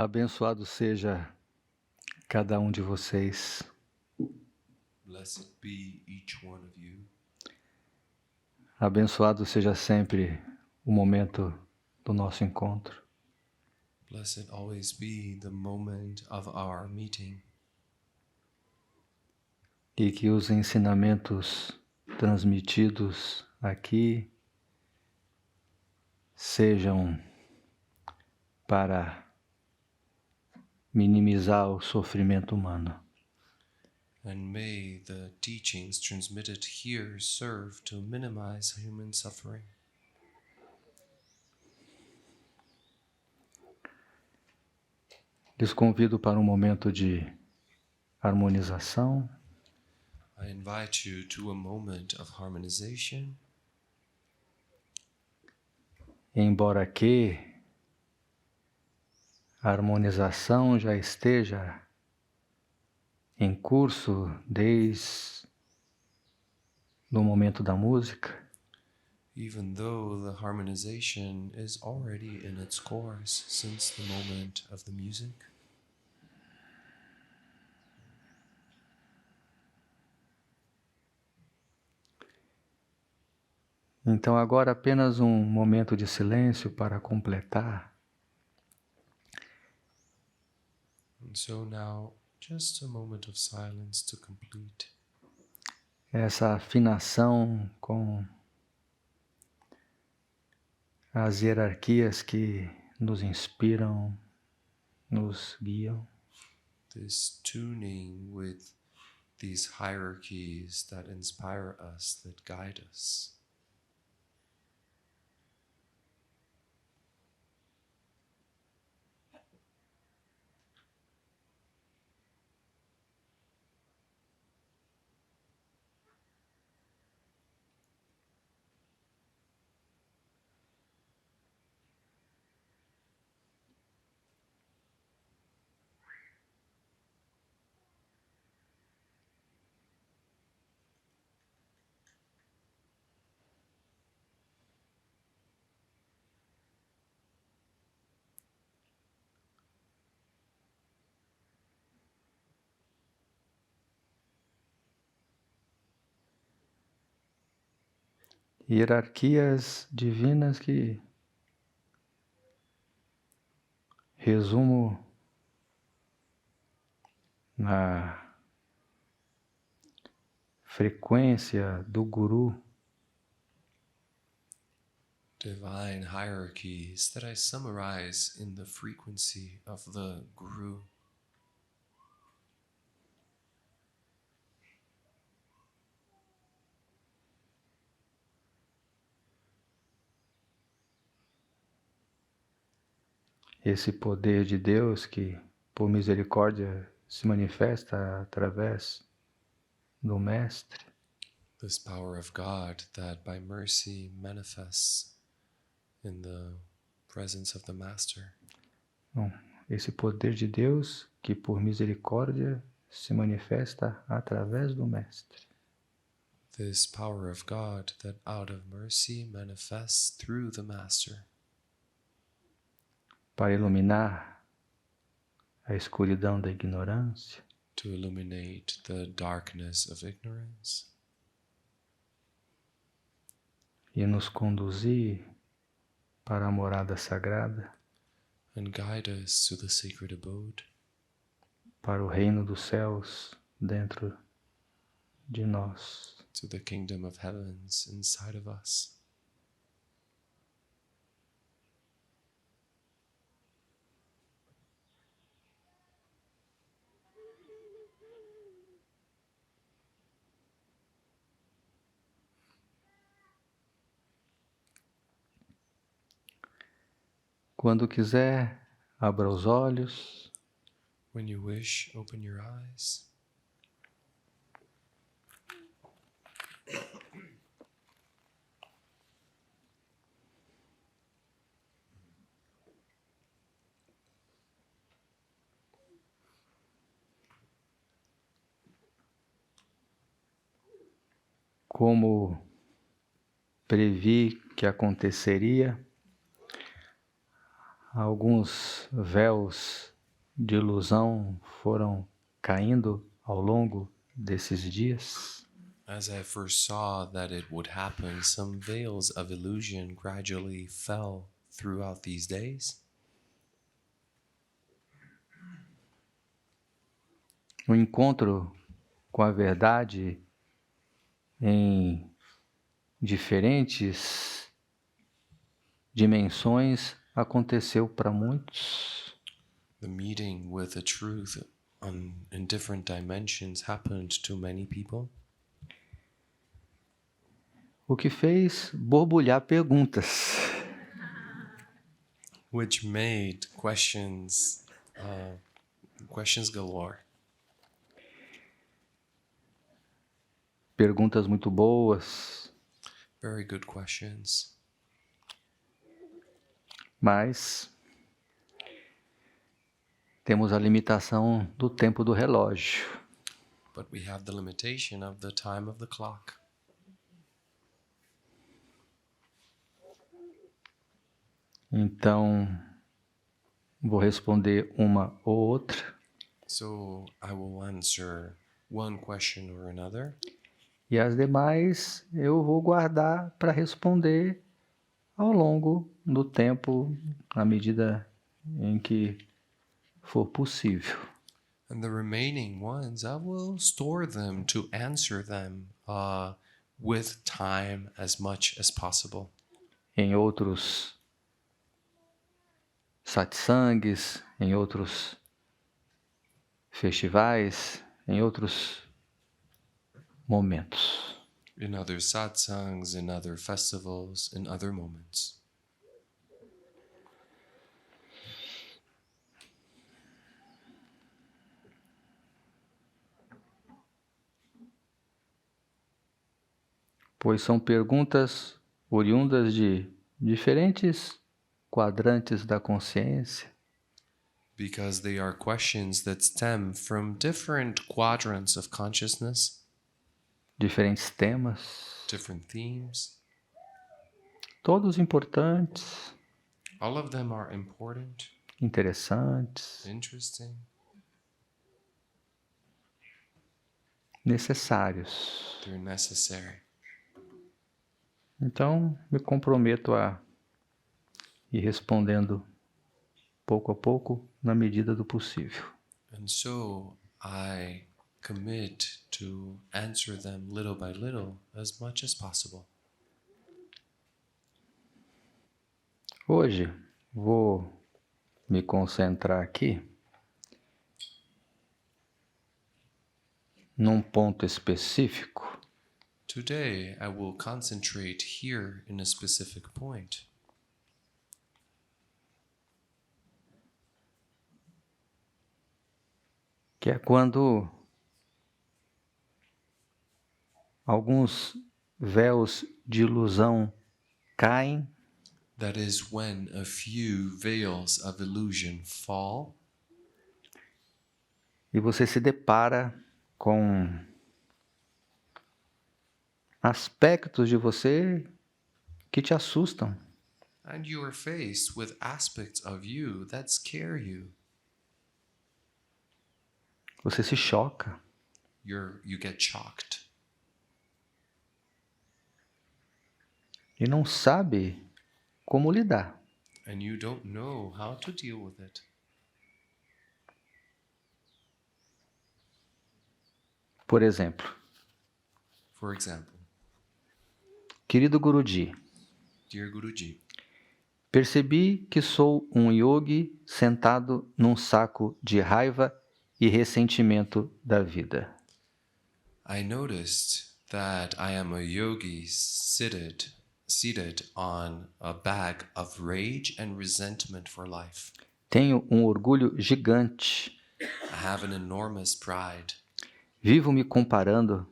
Abençoado seja cada um de vocês. Blessed be each one of you. Abençoado seja sempre o momento do nosso encontro. Blessed always be the moment of our meeting. E que os ensinamentos transmitidos aqui sejam para minimizar o sofrimento humano. And may the teachings transmitted here serve to minimize human suffering. Lhes convido para um momento de harmonização. I invite you to a moment of harmonization. Embora que a harmonização já esteja em curso desde o momento da música, Even though the harmonization is already in its course since the moment of the music. então agora apenas um momento de silêncio para completar. And so now, just a moment of silence to complete Essa afinação com as hierarquias que nos inspiram, nos guiam. this tuning with these hierarchies that inspire us, that guide us. Hierarquias divinas que resumo na frequência do guru, Divine hierarchies that I summarize in the frequency of the Guru. esse poder de Deus que, por misericórdia, se manifesta através do Mestre. This power of God that by mercy manifests in the presence of the Master. Bom, esse poder de Deus que, por misericórdia, se manifesta através do Mestre. This power of God that out of mercy manifests through the Master. Para iluminar a escuridão da ignorância, To illuminate the darkness of ignorance. e nos conduzir para a morada sagrada, And guide us to the sacred abode. para o reino dos céus dentro de nós. To the kingdom of heavens inside of us. Quando quiser, abra os olhos. When you wish, open your eyes. Como previ que aconteceria, alguns véus de ilusão foram caindo ao longo desses dias. As I first saw that it would happen, some veils of illusion gradually fell throughout these days. O encontro com a verdade em diferentes dimensões aconteceu para muitos. The meeting with the truth in different dimensions happened to many people, O que fez borbulhar perguntas. which made questions galore. Perguntas muito boas, Very good questions. mas temos a limitação do tempo do relógio. But we have the limitation of the time of the clock. Então, vou responder uma ou outra, So I will answer one question or another, e as demais eu vou guardar para responder ao longo do tempo, na medida em que for possível. and the remaining ones I will store them to answer them with time as much as possible. Em outros satsangs, em outros festivais, em outros momentos. In other satsangs, in other festivals, in other moments. Pois são perguntas oriundas de diferentes quadrantes da consciência, Because they are questions that stem from different quadrants of consciousness, diferentes temas, different themes. todos importantes, All of them are important, interessantes, interesting, necessários. they're necessary. Então, me comprometo a ir respondendo pouco a pouco, na medida do possível. And so I commit to answer them little by little as much as possible. Hoje, vou me concentrar aqui num ponto específico Today I will concentrate here in a specific point, que é quando alguns véus de ilusão caem that is when a few veils of illusion fall e você se depara com aspectos de você que te assustam. and you are faced with aspects of you that scare you. Você se choca. You get shocked E não sabe como lidar. and you don't know how to deal with it. Por exemplo, For example, querido Guruji, dear Guruji, percebi que sou um yogi sentado num saco de raiva e ressentimento da vida. I noticed that I am a yogi seated on a bag of rage and resentment for life. Tenho um orgulho gigante. I have an enormous pride. Vivo me comparando,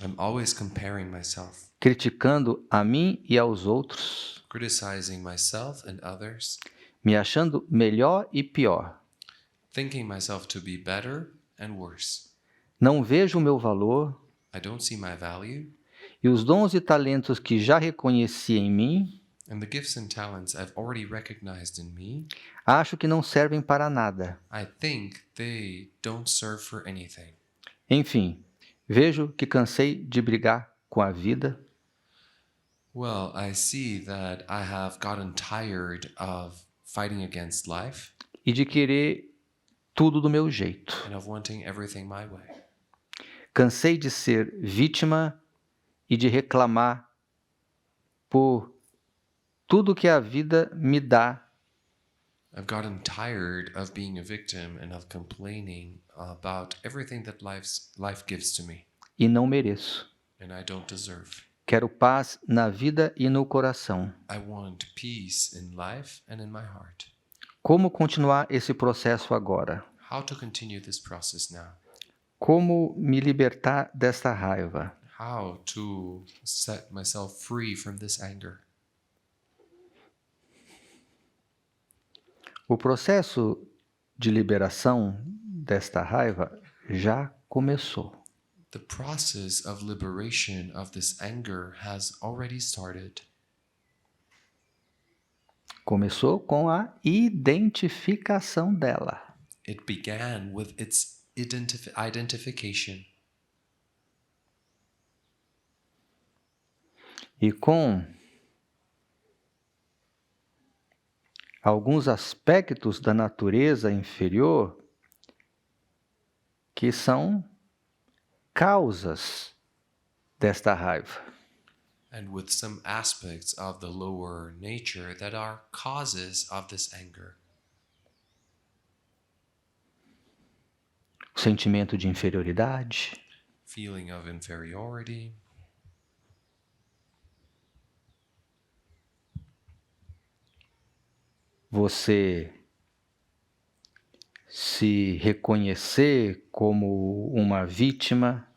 I'm always comparing myself, criticando a mim e aos outros, criticizing myself and others, me achando melhor e pior. thinking myself to be better and worse. Não vejo o meu valor I don't see my value, e os dons e talentos que já reconheci em mim And the gifts and talents I've already recognized in me, acho que não servem para nada. I think they don't serve for anything. Enfim, vejo que cansei de brigar com a vida Well, I see that I have gotten tired of fighting against life e de querer tudo do meu jeito. and of wanting everything my way. Cansei de ser vítima e de reclamar por tudo que a vida me dá I've gotten tired of being a victim and of complaining about everything that life gives to me, e não mereço. and I don't deserve. Quero paz na vida e no coração. I want peace in life and in my heart. Como continuar esse processo agora? How to continue this process now? Como me libertar desta raiva? How to set myself free from this anger? O processo de liberação desta raiva já começou. The process of liberation of this anger has already started. Começou com a identificação dela. It began with its identification. E com alguns aspectos da natureza inferior que são causas desta raiva. And with some aspects of the lower nature that are causes of this anger. O sentimento de inferioridade, Feeling of inferiority, você se reconhecer como uma vítima,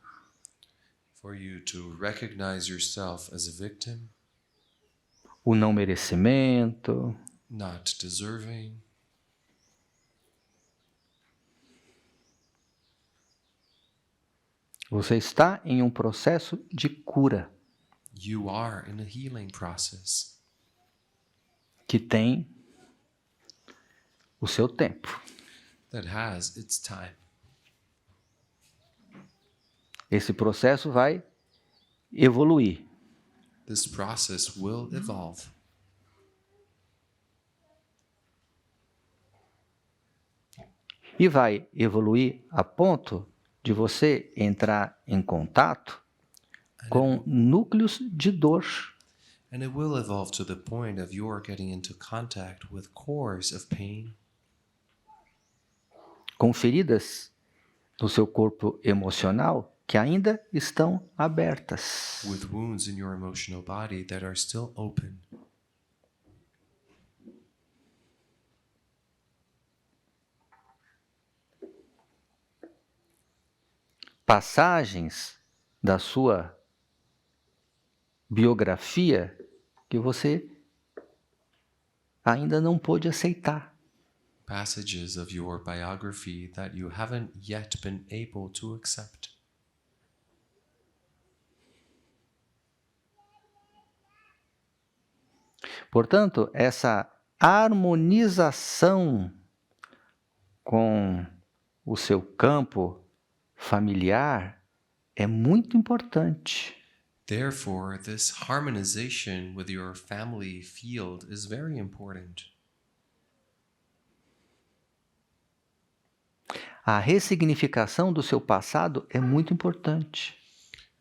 for you to recognize yourself as a victim, o não merecimento, not deserving. você está em um processo de cura You are in a healing process que tem o seu tempo. that has its time. Esse processo vai evoluir. This process will evolve. E vai evoluir a ponto de você entrar em contato com núcleos de dor. And it will evolve to the point of your getting into contact with cores of pain, Com feridas no seu corpo emocional que ainda estão abertas. with wounds in your emotional body that are still open. Passagens da sua biografia que você ainda não pôde aceitar. Passages of your biography that you haven't yet been able to accept. Portanto, essa harmonização com o seu campo familiar é muito importante. Therefore, this harmonization with your family field is very important. A ressignificação do seu passado é muito importante.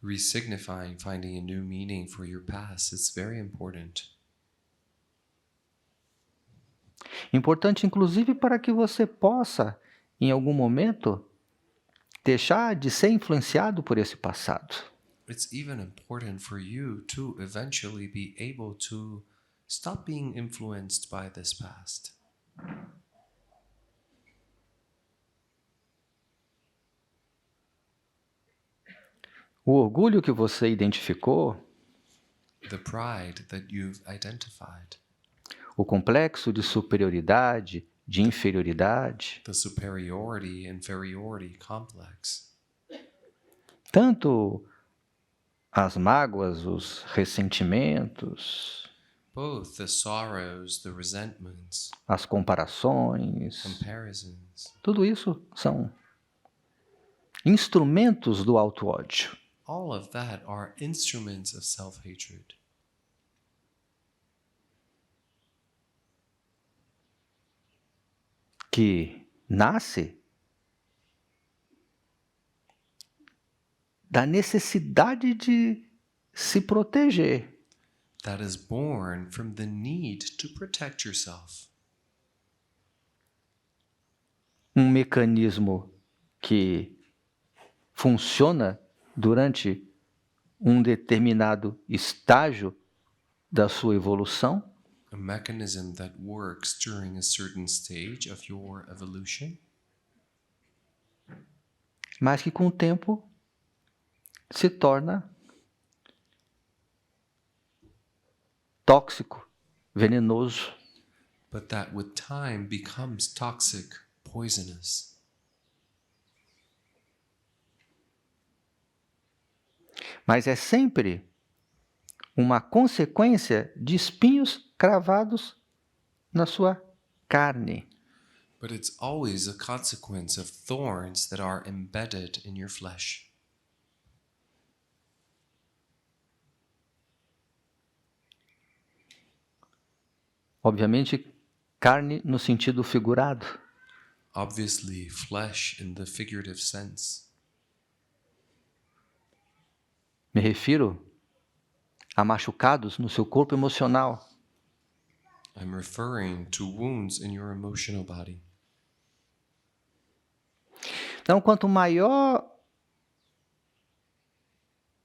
Resignifying, finding a new meaning for your past is very important. Importante, inclusive, para que você possa, em algum momento, deixar de ser influenciado por esse passado. It's even important for you to eventually be able to stop being influenced by this past. O orgulho que você identificou, The pride that you've identified, o complexo de superioridade, de inferioridade, the superiority inferiority complex, tanto as mágoas, os ressentimentos, both the sorrows, the resentments, as comparações, comparisons. tudo isso são instrumentos do auto-ódio. All of that are instruments of self-hatred. Que nasce da necessidade de se proteger. That is born from the need to protect yourself. Um mecanismo que funciona durante um determinado estágio da sua evolução, A mechanism that works during a certain stage of your evolution, mas que com o tempo se torna tóxico, venenoso. but that with time becomes toxic, poisonous. Mas é sempre uma consequência de espinhos cravados na sua carne. But it's always a consequence of thorns that are embedded in your flesh. Obviamente, carne no sentido figurado. Obviously, flesh in the figurative sense. Me refiro a machucados no seu corpo emocional, I'm referring to wounds in your emotional body. Então, quanto maior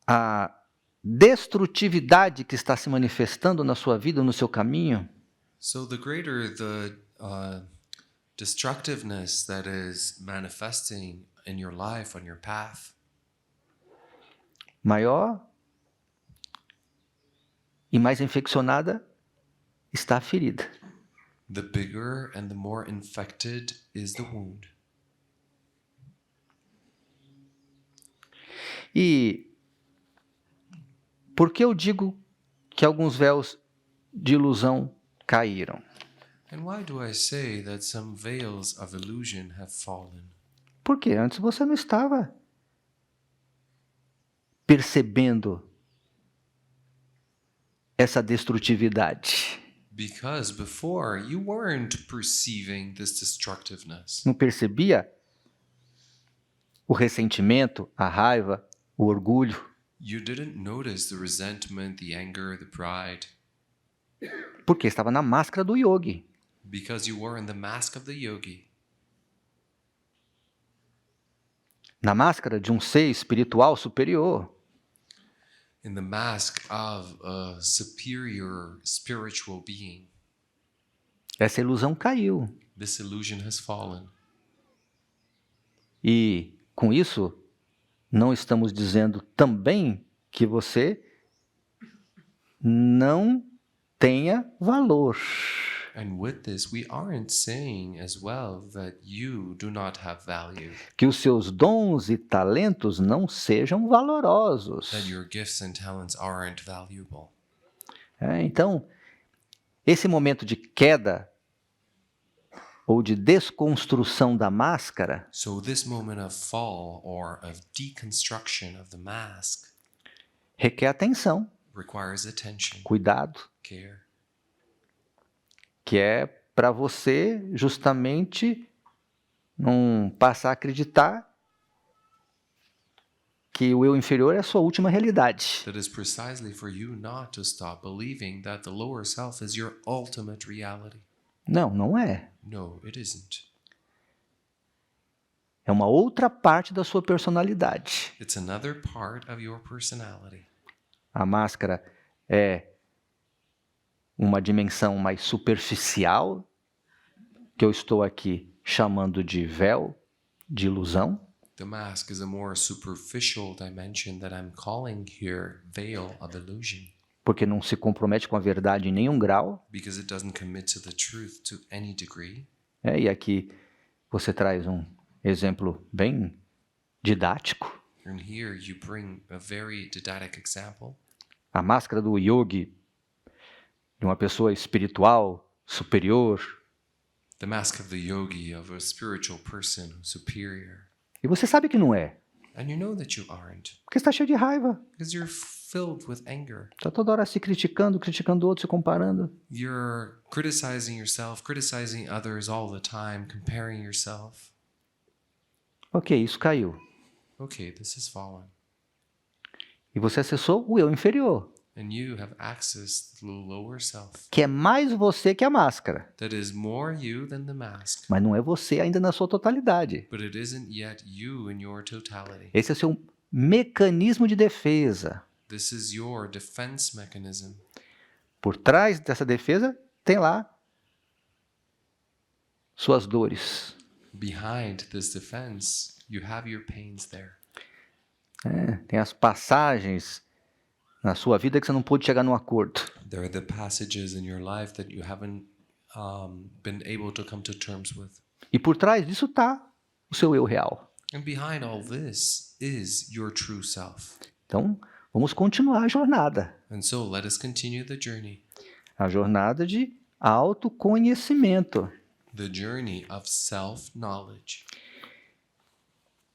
a destrutividade que está se manifestando na sua vida, no seu caminho, So the greater the destructiveness that is manifesting in your life, on your path, maior e mais infeccionada está a ferida. the bigger and the more infected is the wound. E por que eu digo que alguns véus de ilusão caíram? And why do I say that some veils of illusion have fallen? Porque antes você não estava percebendo essa destrutividade. Because before you weren't perceiving this destructiveness. Não percebia o ressentimento, a raiva, o orgulho. You didn't notice the resentment, the anger, the pride. Porque estava na máscara do yogi. Because you were in the mask of the yogi. Na máscara de um ser espiritual superior. In the mask of a superior spiritual being. Essa ilusão caiu. This illusion has fallen. E com isso, não estamos dizendo também que você não tenha valor. And with this, we aren't saying as well that you do not have value, Que os seus dons e talentos não sejam valorosos. that your gifts and talents aren't valuable. Então, esse momento de queda ou de desconstrução da máscara So this moment of fall or of deconstruction of the mask requer atenção, requires attention, cuidado, care, que é para você justamente não passar a acreditar que o eu inferior é a sua última realidade. that is precisely for you not to stop believing that the lower self is your ultimate reality. Não, não é. No, it isn't. É uma outra parte da sua personalidade. It's another part of your personality. A máscara é uma dimensão mais superficial, que eu estou aqui chamando de véu, de ilusão. The mask is a more superficial dimension that I'm calling here veil of illusion, Porque não se compromete com a verdade em nenhum grau. because it doesn't commit to the truth to any degree. E aqui você traz um exemplo bem didático. And here you bring a very didactic example. A máscara do yogi de uma pessoa espiritual, superior. The mask of the yogi, of a spiritual person, superior. E você sabe que não é, And you know that you aren't, porque está cheio de raiva. because you're filled with anger. Está toda hora se criticando o outro, se comparando. You're criticizing yourself, criticizing others all the time, comparing yourself. Ok, isso caiu. Okay, this has fallen. E você acessou o eu inferior, And you have accessed the lower self. que é mais você que a máscara. That is more you than the mask. Mas não é você ainda na sua totalidade. But it isn't yet you in your totality. Esse é o seu mecanismo de defesa. This is your defense mechanism. Por trás dessa defesa tem lá suas dores. Behind this defense, you have your pains there. Tem as passagens na sua vida que você não pôde chegar num acordo. There are the passages in your life that you haven't been able to come to terms with. E por trás disso está o seu eu real. And behind all this is your true self. Então, vamos continuar a jornada. And so let us continue the journey. A jornada de autoconhecimento. The journey of self-knowledge.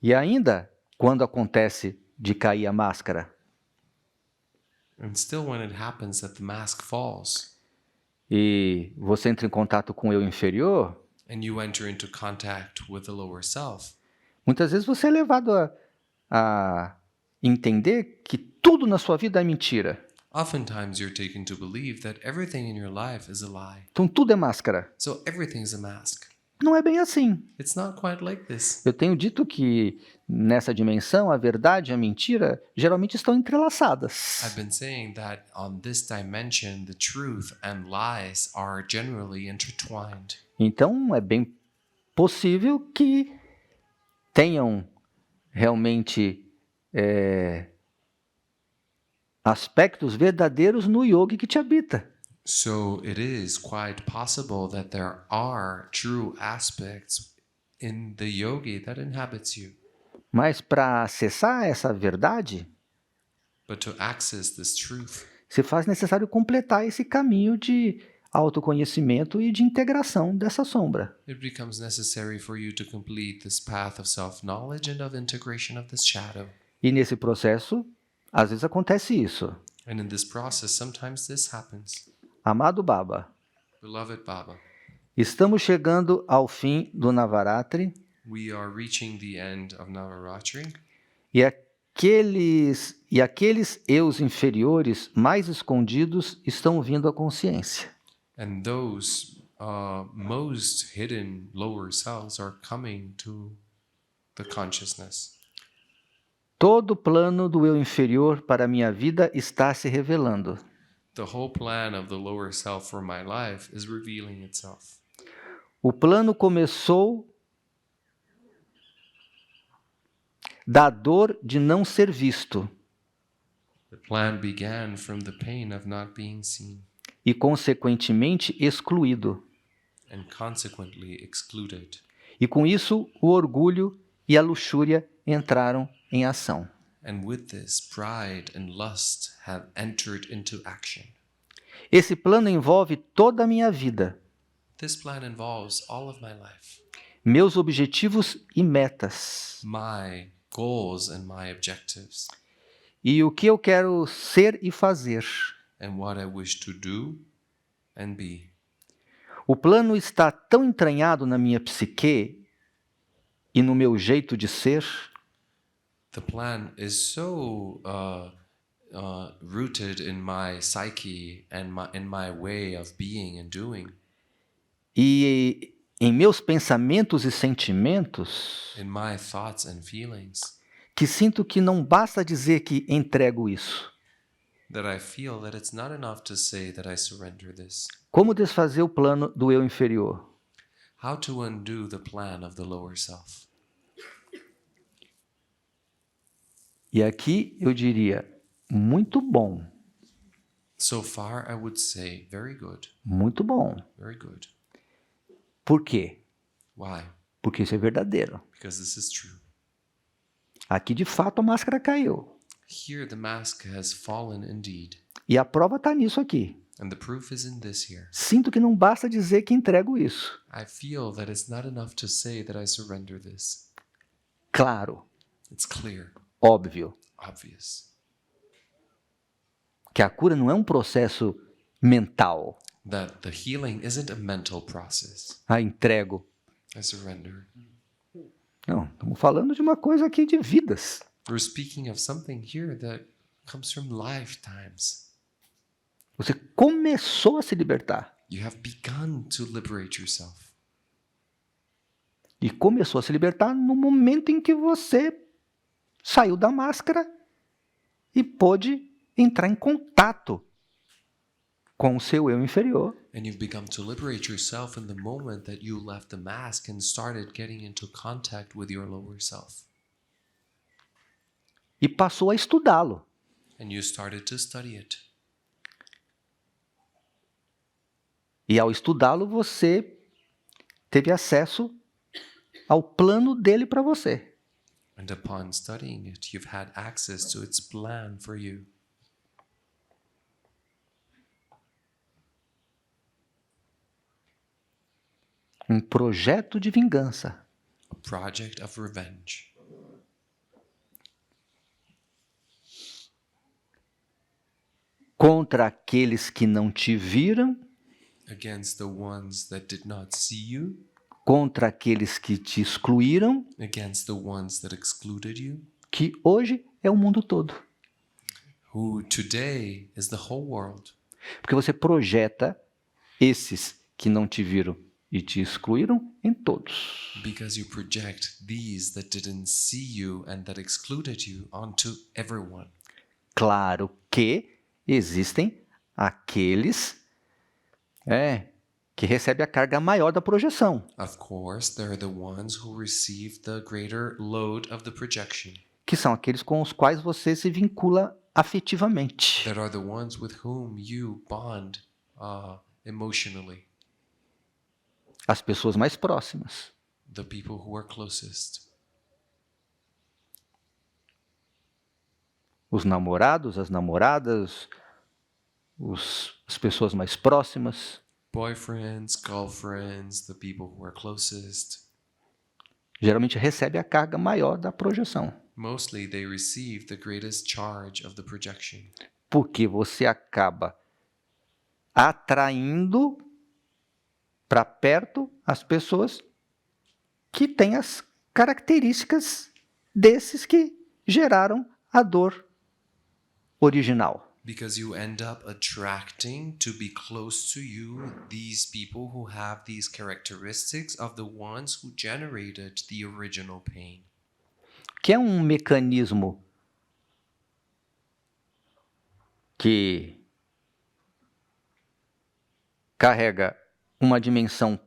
E ainda, quando acontece de cair a máscara, And still when it happens that the mask falls, e você entra em contato com o eu inferior, and you enter into contact with the lower self, muitas vezes você é levado a entender que tudo na sua vida é mentira. oftentimes you're taken to believe that everything in your life is a lie. Então tudo é máscara. So everything is a mask. Não é bem assim. It's not quite like this. Eu tenho dito que nessa dimensão a verdade e a mentira geralmente estão entrelaçadas. I've been saying that on this dimension, the truth and lies are generally intertwined. Então é bem possível que tenham realmente aspectos verdadeiros no yogi que te habita. So it is quite possible that there are true aspects in the yogi that inhabits you. Mas para acessar essa verdade, But to access this truth, se faz necessário completar esse caminho de autoconhecimento e de integração dessa sombra. it becomes necessary for you to complete this path of self-knowledge and of integration of this shadow. E nesse processo, às vezes acontece isso. And in this process, sometimes this happens. Amado Baba, Beloved Baba, estamos chegando ao fim do Navaratri we are reaching the end of Navaratri, e aqueles eus inferiores mais escondidos estão vindo à consciência. and those most hidden lower selves are coming to the consciousness. Todo o plano do eu inferior para a minha vida está se revelando. The whole plan of the lower self for my life is revealing itself. O plano começou da dor de não ser visto The plan began from the pain of not being seen e, consequentemente, excluído. and consequently excluded. E com isso, o orgulho e a luxúria entraram em ação. And with this, pride and lust have entered into action. Esse plano envolve toda a minha vida, This plan involves all of my life, meus objetivos e metas, my goals and my objectives, e o que eu quero ser e fazer. and what I wish to do and be. O plano está tão entranhado na minha psique e no meu jeito de ser The plan is so rooted in my psyche and in my way of being and doing, e em meus pensamentos e sentimentos in my thoughts and feelings, que sinto que não basta dizer que entrego isso. that I feel that it's not enough to say that I surrender this. Como desfazer o plano do eu inferior? How to undo the plan of the lower self. E aqui eu diria, muito bom, So far, I would say very good, muito bom. very good. Por quê? Why? Porque isso é verdadeiro. Because this is true. Aqui, de fato, a máscara caiu. Here, the mask has fallen indeed. E a prova está nisso aqui. And the proof is in this here. Sinto que não basta dizer que entrego isso. I feel that it's not enough to say that I surrender this. Claro, It's clear, óbvio, obvious, que a cura não é um processo mental. that the healing isn't a mental process. Entrego. I surrender. Não, estamos falando de uma coisa aqui de vidas. We're speaking of something here that comes from lifetimes. Você começou a se libertar. You have begun to liberate yourself. E começou a se libertar no momento em que você saiu da máscara e pôde entrar em contato com o seu eu inferior. And you've begun to liberate yourself in the moment that you left the mask and started getting into contact with your lower self. E passou a estudá-lo. And you started to study it. E ao estudá-lo, você teve acesso ao plano dele para você. And upon studying it, you've had access to its plan for you. Um projeto de vingança. A project of revenge. Contra aqueles que não te viram, Against the ones that did not see you. contra aqueles que te excluíram, Against the ones that excluded you. que hoje é o mundo todo. Who today is the whole world. Porque você projeta esses que não te viram e te excluíram em todos. Because you project these that didn't see you and that excluded you onto everyone. Claro que existem aqueles que recebem a carga maior da projeção, Of course, there are the ones who receive the greater load of the projection. que são aqueles com os quais você se vincula afetivamente. That are the ones with whom you bond emotionally. As pessoas mais próximas. The people who are closest. Os namorados, as namoradas, as pessoas mais próximas. Boyfriends, girlfriends, the people who are closest. Geralmente recebe a carga maior da projeção. Mostly they receive the greatest charge of the projection. Porque você acaba atraindo para perto as pessoas que têm as características desses que geraram a dor original. Because you end up attracting to be close to you these people who have these characteristics of the ones who generated the original pain. Que é um mecanismo que carrega uma dimensão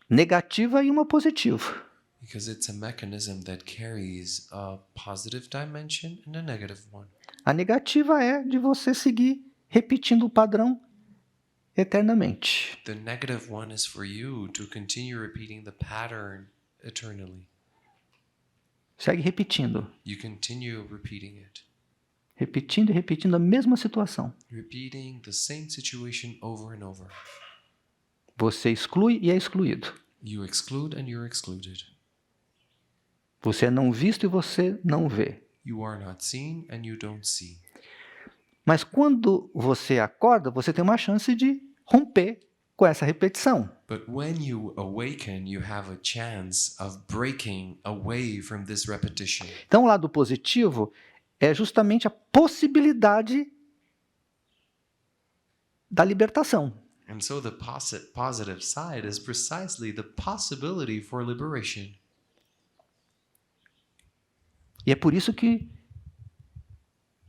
negativa e uma positiva. Because it's a mechanism that carries a positive dimension and a negative one. A negativa é de você seguir repetindo o padrão eternamente. The negative one is for you to continue repeating the pattern eternally. Segue repetindo. You continue repeating it. Repetindo e repetindo a mesma situação. Repeating the same situation over and over. Você exclui e é excluído. You exclude and you're excluded. Você é não visto e você não vê. You are not seen and you don't see. Mas quando você acorda, você tem uma chance de romper com essa repetição. But when you awaken, you have a chance of breaking away from this repetition. Então, o lado positivo é justamente a possibilidade da libertação. And so the positive side is precisely the possibility for liberation. E é por isso que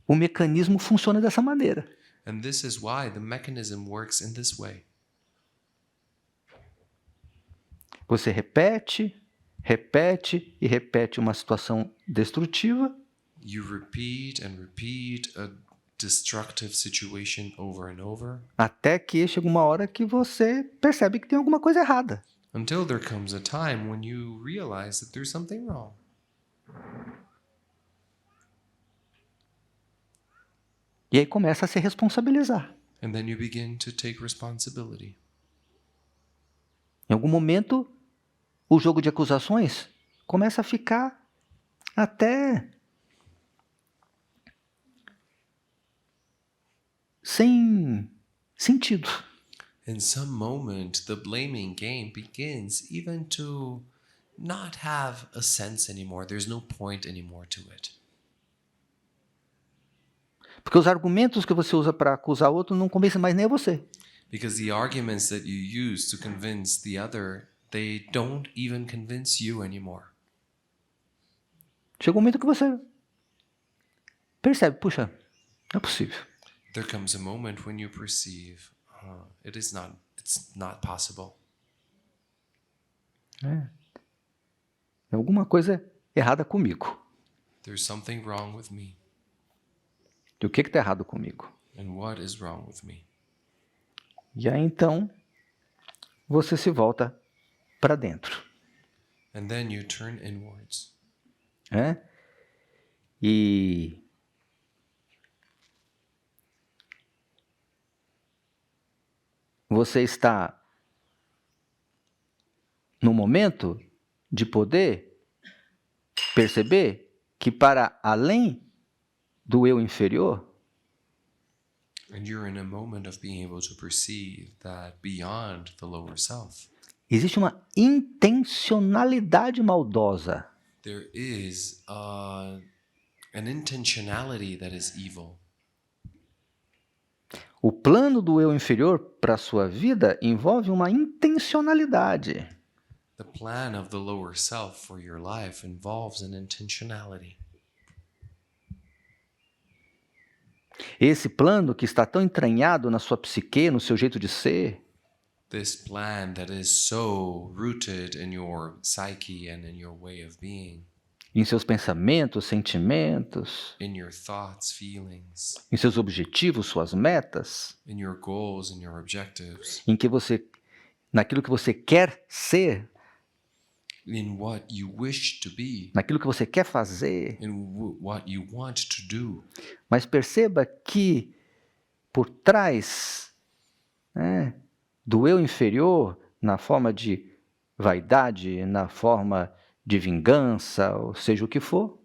o mecanismo funciona dessa maneira. And this is why the mechanism works in this way. Você repete, repete e repete uma situação destrutiva. You repeat and repeat a destructive situation over and over. Até que chega uma hora que você percebe que tem alguma coisa errada. Until there comes a time when you realize that there's something wrong. E aí começa a se responsabilizar. And then you begin to take responsibility. Em algum momento, o jogo de acusações começa a ficar até sem sentido. In some moment, the blaming game begins even to not have a sense anymore. There's no point anymore to it. Porque os argumentos que você usa para acusar o outro não convencem mais nem a você. Because the arguments that you use to convince the other, they don't even convince you anymore. Chega um momento que você percebe, puxa, não é possível. There comes a moment when you perceive, it's not possible. Tem alguma coisa errada comigo. There's something wrong with me. E o que está errado comigo? And what is wrong with me? E aí então você se volta para dentro. And then you turn inwards. E você está no momento de poder perceber que para além do eu inferior, And you're in a moment of being able to perceive that beyond the lower self, existe uma intencionalidade maldosa. there is an intentionality that is evil. O plano do eu inferior para a sua vida envolve uma intencionalidade. The plan of the lower self for your life involves an intentionality. Esse plano que está tão entranhado na sua psique, no seu jeito de ser, This plan that is so rooted in your psyche and in your way of being, em seus pensamentos, sentimentos, in your thoughts, feelings, em seus objetivos, suas metas, in your goals and your objectives, naquilo que você quer ser, in what you wish to be, naquilo que você quer fazer. in what you want to do. Mas perceba que por trás, do eu inferior, na forma de vaidade, na forma de vingança, ou seja o que for,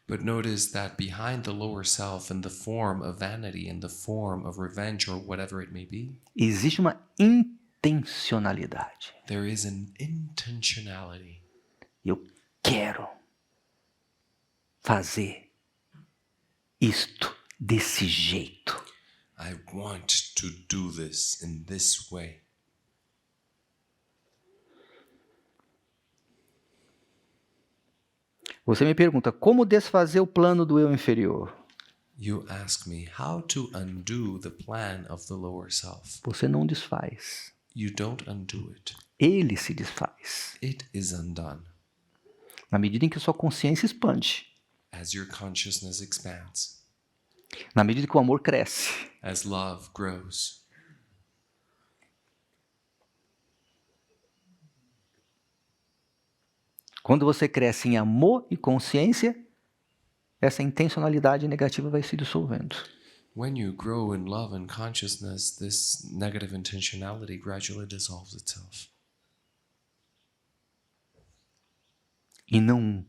But notice that behind the lower self, in the form of vanity, in the form of revenge, or whatever it may be, existe uma intencionalidade. there is an intentionality. Eu quero fazer isto desse jeito. I want to do this in this way. Você me pergunta, como desfazer o plano do eu inferior? You ask me how to undo the plan of the lower self. Você não desfaz. You don't undo it. Ele se desfaz. It is undone. Na medida em que sua consciência expande. As your consciousness expands. Na medida que o amor cresce. As love grows. Quando você cresce em amor e consciência, essa intencionalidade negativa vai se dissolvendo. When you grow in love and consciousness, this negative intentionality gradually dissolves itself. E não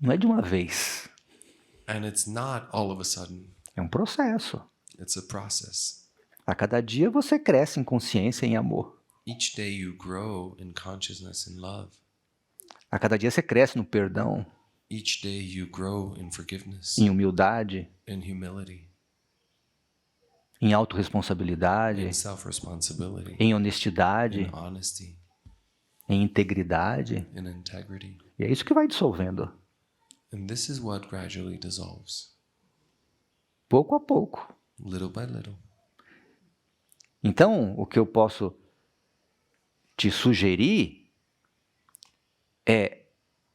é de uma vez. And it's not all of a sudden. É um processo. It's a process. A cada dia você cresce em consciência e em amor. Each day you grow in consciousness and love. A cada dia você cresce no perdão, Each day you grow in forgiveness, em humildade, in humility, em autorresponsabilidade, in self-responsibility, em honestidade, in honesty, em integridade. in integrity. E é isso que vai dissolvendo, And this is what gradually dissolves, pouco a pouco. little by little. Então, o que eu posso te sugerir é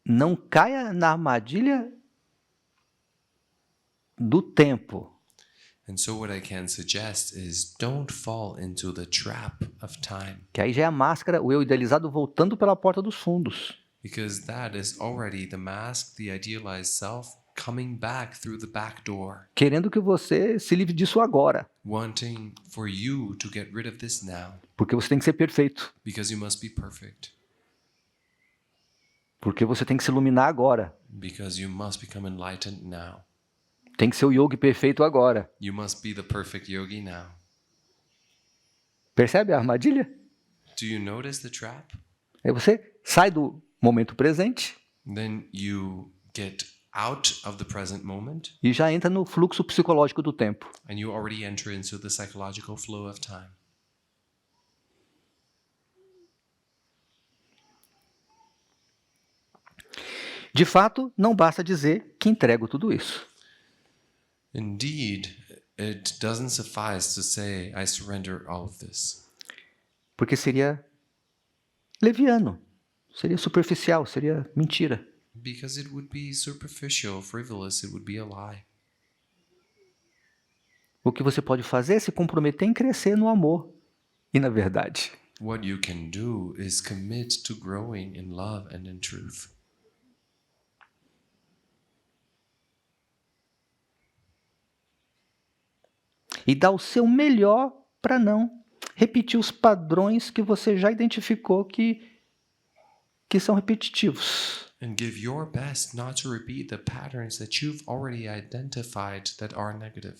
não caia na armadilha do tempo. And so what I can suggest is don't fall into the trap of time, Que aí já é a máscara, o eu idealizado voltando pela porta dos fundos. because that is already the mask, the idealized self, coming back through the back door, querendo que você se livre disso agora, wanting for you to get rid of this now, porque você tem que ser perfeito, because you must be perfect, porque você tem que se iluminar agora, because you must become enlightened now. tem que ser o yogi perfeito agora. You must be the perfect yogi now. Percebe a armadilha? Do you notice the trap? Aí você sai do momento presente Then you get out of the present moment e já entra no fluxo psicológico do tempo. and you already enter into the psychological flow of time. De fato, não basta dizer que entrego tudo isso. Indeed, it doesn't suffice to say, I surrender all of this. Porque seria leviano, seria superficial, seria mentira. Because it would be superficial, frivolous, it would be a lie. O que você pode fazer é se comprometer em crescer no amor e na verdade. What you can do is commit to growing in love and in truth. E dar o seu melhor para não repetir os padrões que você já identificou que são repetitivos. And give your best not to repeat the patterns that you've already identified that are negative.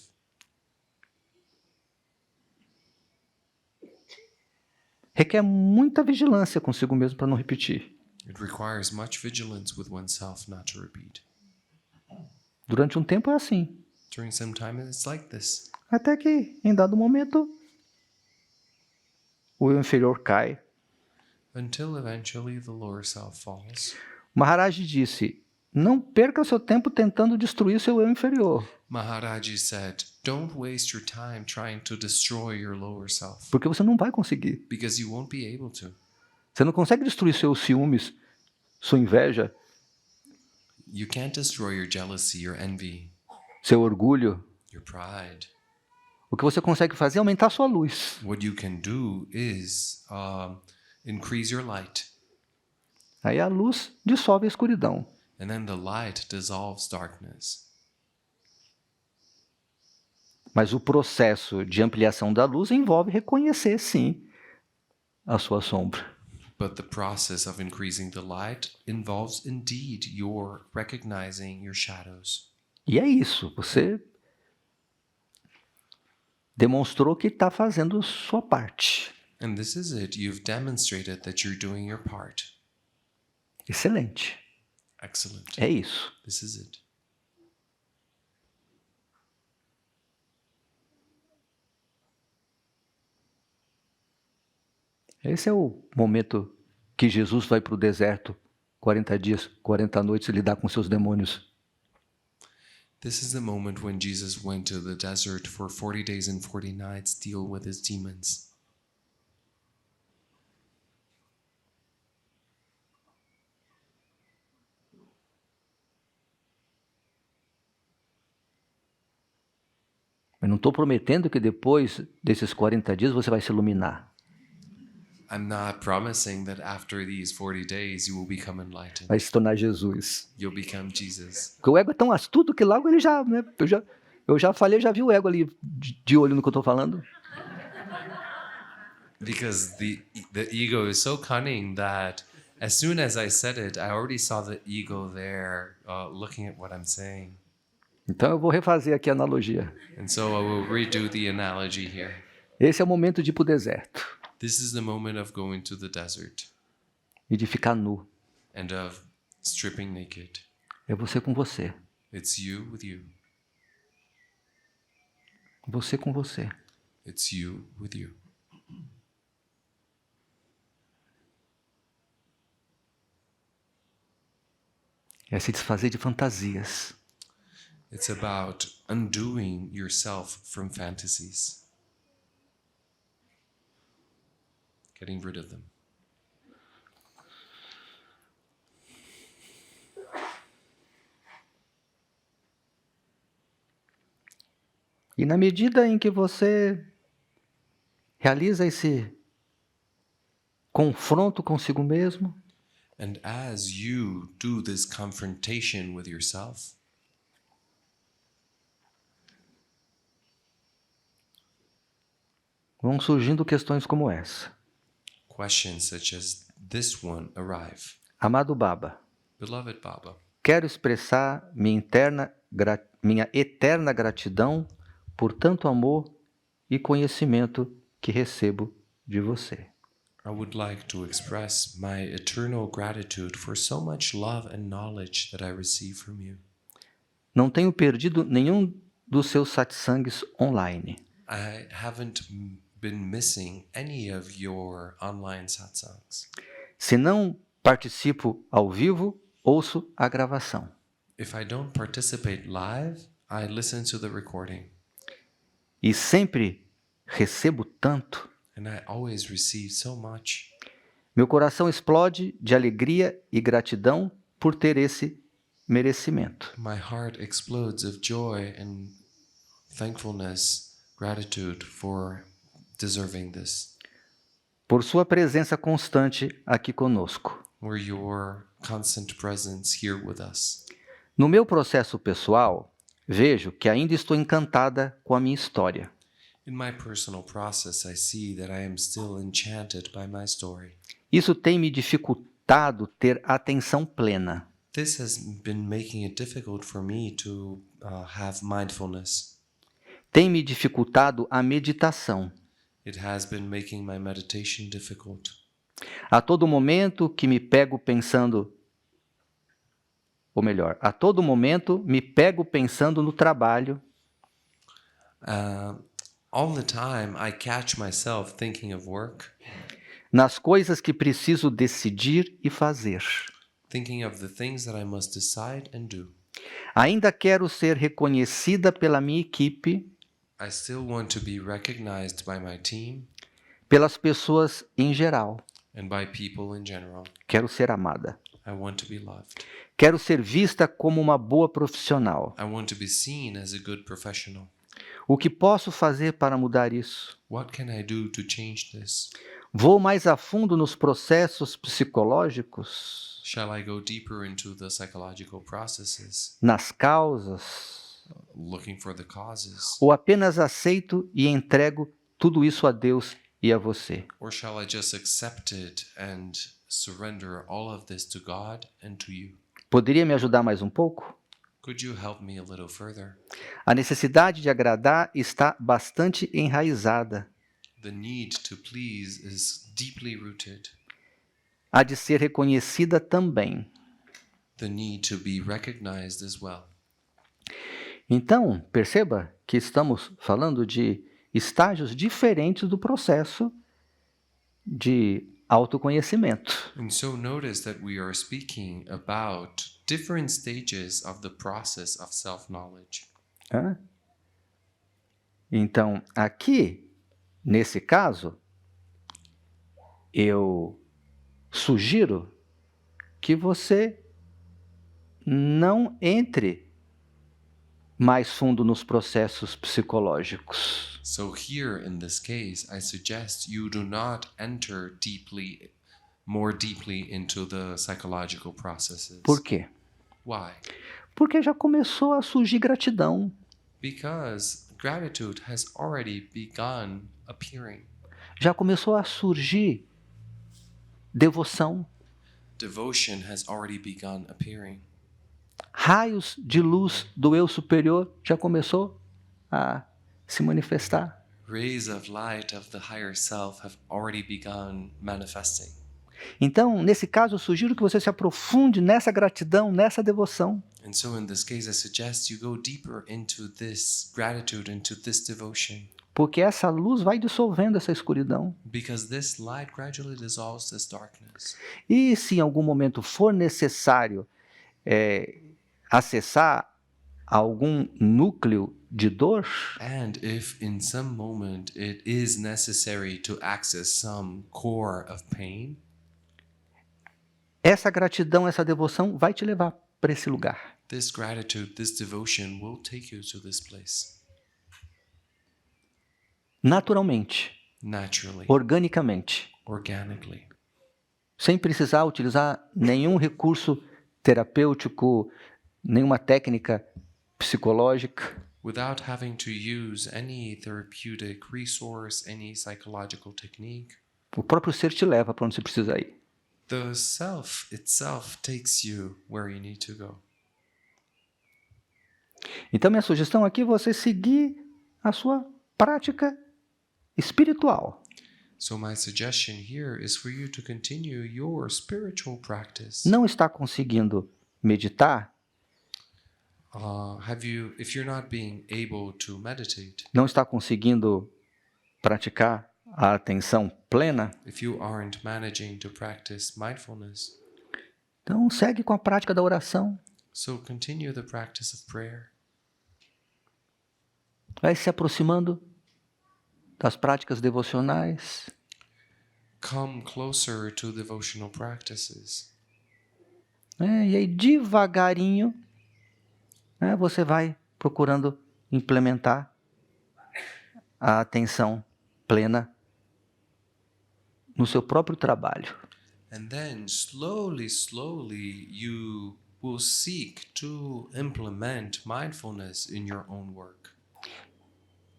Requer muita vigilância consigo mesmo para não repetir. It requires much vigilance with oneself not to repeat. Durante um tempo é assim. During some time, it's like this. Até que, em dado momento, o eu inferior cai. Until eventually the lower self falls. Maharaj disse, não perca seu tempo tentando destruir seu eu inferior. Maharaji said, don't waste your time trying to destroy your lower self, Porque você não vai conseguir. because you won't be able to. Você não consegue destruir seus ciúmes, sua inveja, You can't destroy your jealousy, your envy, seu orgulho. your pride. O que você consegue fazer é aumentar sua luz. What you can do is increase your light, Aí a luz dissolve a escuridão. and then the light dissolves darkness. Mas o processo de ampliação da luz envolve reconhecer, sim, a sua sombra. But the process of increasing the light involves indeed your recognizing your shadows. E é isso, você demonstrou que está fazendo sua parte. And this is it. You've demonstrated that you're doing your part. Excelente. Excellent. É isso. This is it. Esse é o momento que Jesus vai para o deserto, 40 dias, 40 noites, lidar com seus demônios. This is the moment when Jesus went to the desert for 40 days and 40 nights, deal with his demons. Eu não estou prometendo que depois desses 40 dias você vai se iluminar. I'm not promising that after these 40 days you will become enlightened. Vai se tornar Jesus. You'll become Jesus. Porque o ego é tão astuto que logo ele já... Né, eu já falei, já vi o ego ali de olho no que eu estou falando. Because the ego is so cunning that as soon as I said it, I already saw the ego there looking at what I'm saying. Então eu vou refazer aqui a analogia. And so I will redo the analogy here. Esse é o momento de ir para o deserto This is the moment of going to the desert e de ficar nu. and of stripping naked. É você com você. It's you with you. Você com você. It's you with you. É se desfazer de fantasias. It's about undoing yourself from fantasies. Getting rid of them. E na medida em que você realiza esse confronto consigo mesmo, And as you do this confrontation with yourself, vão surgindo questões como essa. Questions such as this one arrive. Amado Baba, Beloved Baba, quero expressar minha eterna gratidão por tanto amor e conhecimento que recebo de você. I would like to express my eternal gratitude for so much love and knowledge that I receive from you. Não tenho perdido nenhum dos seus satsangs online. I haven't been missing any of your online satsangs. Se não participo ao vivo, ouço a gravação. If I don't participate live, I listen to the recording. E sempre recebo tanto. And I always receive so much. Meu coração explode de alegria e gratidão por ter esse merecimento. My heart explodes of joy and thankfulness, gratitude for deserving this. Por sua presença constante aqui conosco. For your constant presence here with us. No meu processo pessoal, vejo que ainda estou encantada com a minha história. In my personal process, I see that I am still enchanted by my story. Isso tem me dificultado ter atenção plena. This has been making it difficult for me to have mindfulness. Tem me dificultado a meditação. It has been making my meditation difficult. A todo momento que me pego pensando, ou melhor, a todo momento me pego pensando no trabalho. All the time I catch myself thinking of work. Nas coisas que preciso decidir e fazer. Thinking of the things that I must decide and do. Ainda quero ser reconhecida pela minha equipe. I still want to be recognized by my team. Pelas pessoas em geral. And by people in general. Quero ser amada. I want to be loved. Quero ser vista como uma boa profissional. I want to be seen as a good professional. O que posso fazer para mudar isso? What can I do to change this? Vou mais a fundo nos processos psicológicos? Shall I go deeper into the psychological processes? Nas causas? Looking for the causes? Ou apenas aceito e entrego tudo isso a Deus e a você? Or shall I just accept it and surrender all of this to God and to you? Poderia me ajudar mais um pouco? Could you help me a little further? A necessidade de agradar está bastante enraizada. The need to please is deeply rooted. Há de ser reconhecida também. The need to be recognized as well. Então, perceba que estamos falando de estágios diferentes do processo de autoconhecimento. And so notice that we are speaking about different stages of the process of self-knowledge. Então, aqui, nesse caso, eu sugiro que você não entre mais fundo nos processos psicológicos. So here in this case, I suggest you do not enter more deeply into the psychological processes. Por quê? Why? Porque já começou a surgir gratidão. Because gratitude has already begun appearing. Já começou a surgir devoção. Devotion has already begun appearing. Raios de luz do eu superior já começou a se manifestar. Rays of light of the higher self have already begun manifesting. Então, nesse caso, eu sugiro que você se aprofunde nessa gratidão, nessa devoção. And so in this case, I suggest you go deeper into this gratitude, into this devotion. Porque essa luz vai dissolvendo essa escuridão. Because this light gradually dissolves this darkness. E se em algum momento for necessário acessar algum núcleo de dor, And if in some moment it is necessary to access some core of pain, essa gratidão, essa devoção vai te levar para esse lugar. this gratitude, this devotion will take you to this place. Naturalmente, Naturally, organicamente, organically, sem precisar utilizar nenhum recurso terapêutico, nenhuma técnica psicológica. without having to use any therapeutic resource, any psychological technique. O próprio ser te leva para onde você precisa ir. The self itself takes you where you need to go. Então, minha sugestão aqui é você seguir a sua prática espiritual. So my suggestion here is for you to continue your spiritual practice. Não está conseguindo meditar? If you're not being able to meditate, Não está conseguindo praticar a atenção plena? if you aren't managing to practice mindfulness, Então, segue com a prática da oração. so continue the practice of prayer. Vai se aproximando das práticas devocionais. Come closer to devotional practices. E aí, devagarinho, você vai procurando implementar a atenção plena no seu próprio trabalho. And then slowly, you will seek to implement mindfulness in your own work,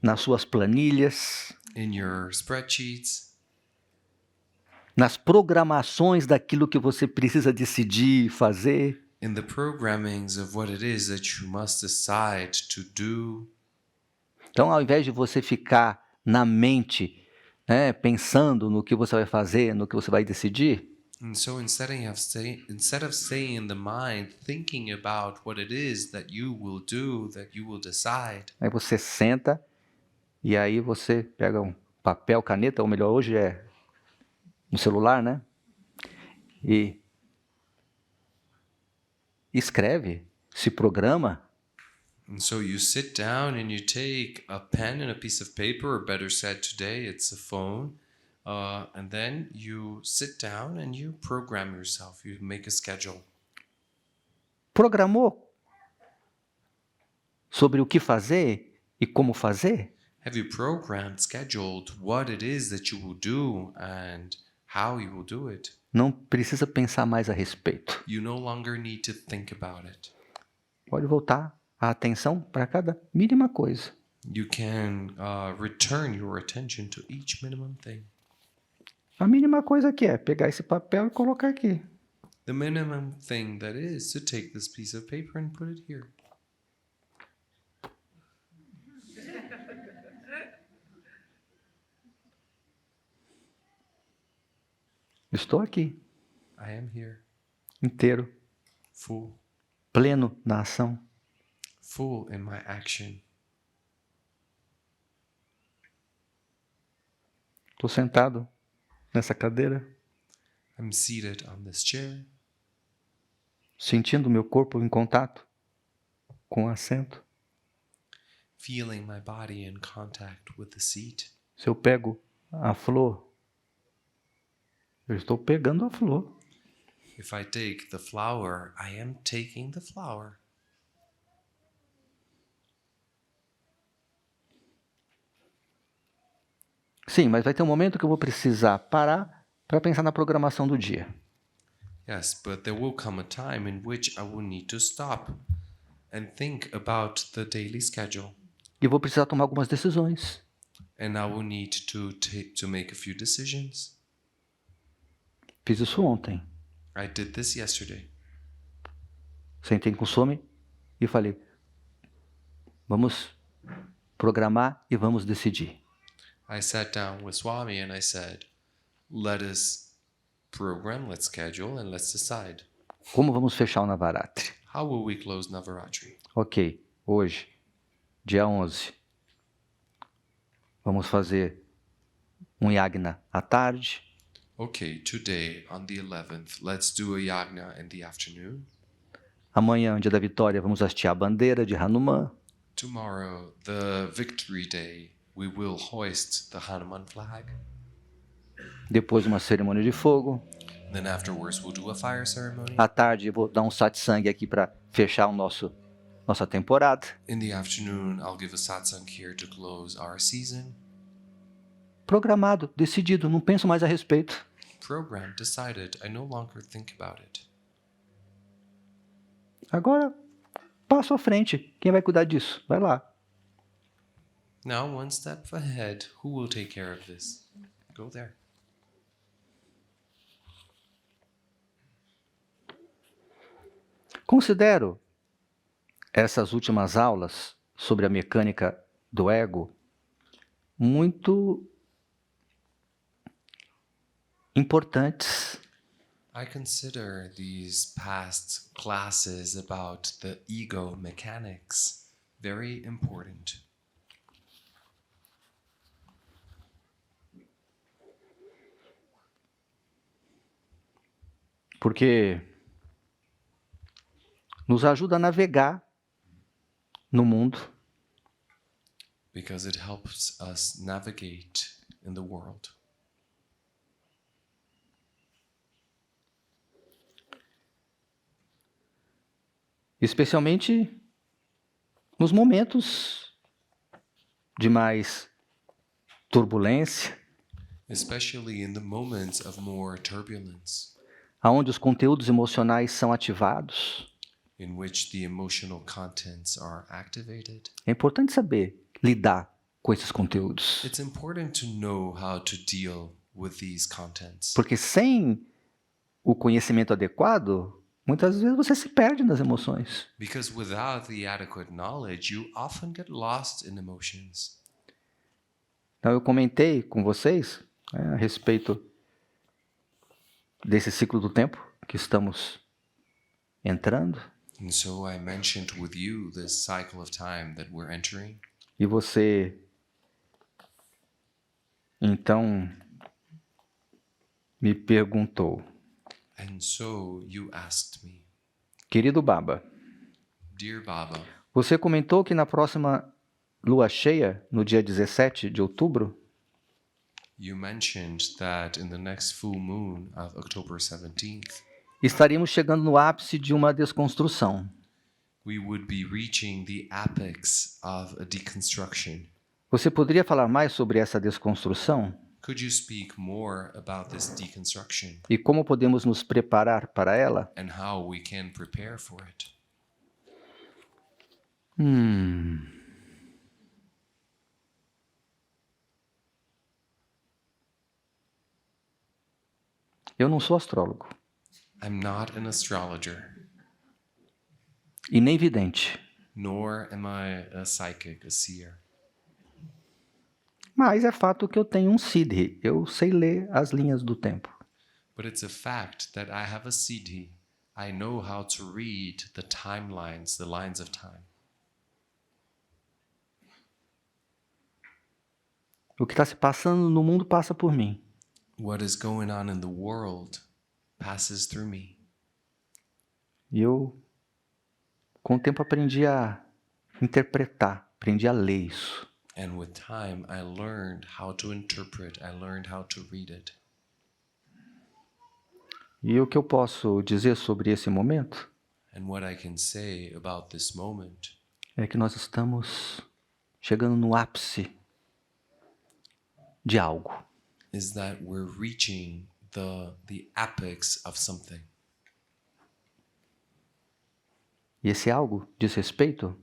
Nas suas planilhas, in your spreadsheets, nas programações daquilo que você precisa decidir fazer. in the programmings of what it is that you must decide to do. Então, ao invés de você ficar na mente, pensando no que você vai fazer, no que você vai decidir, And so instead of staying in the mind, thinking about what it is that you will do, that you will decide, aí você senta e aí você pega um papel, caneta, ou melhor, hoje é no celular, né? E escreve, se programa. and so you sit down and you take a pen and a piece of paper, or better said today, it's a phone, and then you sit down and you program yourself, you make a schedule. Programou sobre o que fazer e como fazer? Have you programmed, scheduled what it is that you will do and how you will do it? Não precisa pensar mais a respeito. You no longer need to think about it. Pode voltar a atenção para cada mínima coisa. You can return your attention to each minimum thing. A mínima coisa que é pegar esse papel e colocar aqui. The minimum thing that is to take this piece of paper and put it here. Estou aqui, I am here, inteiro, full pleno na ação. in my action. Estou sentado nessa cadeira, I'm seated on this chair, sentindo meu corpo em contato com o assento. feeling my body in contact with the seat. Se eu pego a flor, eu estou pegando a flor. If I take the flower, I am taking the flower. Sim, mas vai ter um momento que eu vou precisar parar para pensar na programação do dia. Yes, but there will come a time in which I will need to stop and think about the daily schedule. E vou precisar tomar algumas decisões. And I will need to make a few decisions. Fiz isso ontem. I did this yesterday. Sentei com o Swami e falei, vamos programar e vamos decidir. I sat down with Swami and I said, let us program, let's schedule, and let's decide. Como vamos fechar o Navaratri? How will we close Navaratri? Ok, hoje, dia 11, vamos fazer um yagna à tarde. Okay, today on the 11th, let's do a yagna in the afternoon. Amanhã, dia da vitória, vamos hastear a bandeira de Hanuman. Tomorrow, the victory day, we will hoist the Hanuman flag. Depois, uma cerimônia de fogo. Then afterwards, we'll do a fire ceremony. À tarde, eu vou dar um satsang aqui para fechar nossa temporada. In the afternoon, I'll give a satsang here to close our season. Programado, decidido, não penso mais a respeito. Program, decided, I no longer think about it. Agora, passo à frente. Quem vai cuidar disso? Vai lá. Now, one step ahead. Who will take care of this? Go there. Considero essas últimas aulas sobre a mecânica do ego muito importantes. I consider these past classes about the ego mechanics very important. Porque nos ajuda a navegar no mundo Because it helps us navigate in the world. especialmente nos momentos de mais turbulência, Especially in the moments of more turbulence, aonde os conteúdos emocionais são ativados. in which the emotional contents are activated. É importante saber lidar com esses conteúdos, It's important to know how to deal with these contents. porque sem o conhecimento adequado, muitas vezes você se perde nas emoções. Because without the adequate knowledge, you often get lost in emotions. Então eu comentei com vocês a respeito desse ciclo do tempo que estamos entrando, And so I mentioned with you this cycle of time that we're entering. e você então me perguntou: And so you asked me, querido Baba, Dear Baba, você comentou que na próxima lua cheia, no dia 17 de outubro, you mentioned that in the next full moon of October 17th, estaríamos chegando no ápice de uma desconstrução. we would be reaching the apex of a deconstruction. Você poderia falar mais sobre essa desconstrução? Could you speak more about this deconstruction E como podemos nos preparar para ela? and how we can prepare for it? Eu não sou astrólogo I'm not an astrologer, e nem vidente, nor am I a psychic, a seer. mas é fato que eu tenho um Siddhi. Eu sei ler as linhas do tempo. But it's a fact that I have a siddhi. I know how to read the timelines, the lines of time. O que está se passando no mundo passa por mim. What is going on in the world passes through me. E eu, com o tempo, aprendi a interpretar, aprendi a ler isso. And with time, I learned how to interpret, I learned how to read it. E o que eu posso dizer sobre esse momento And what I can say about this moment é que nós estamos chegando no ápice de algo. is that we're reaching the apex of something. E esse algo diz respeito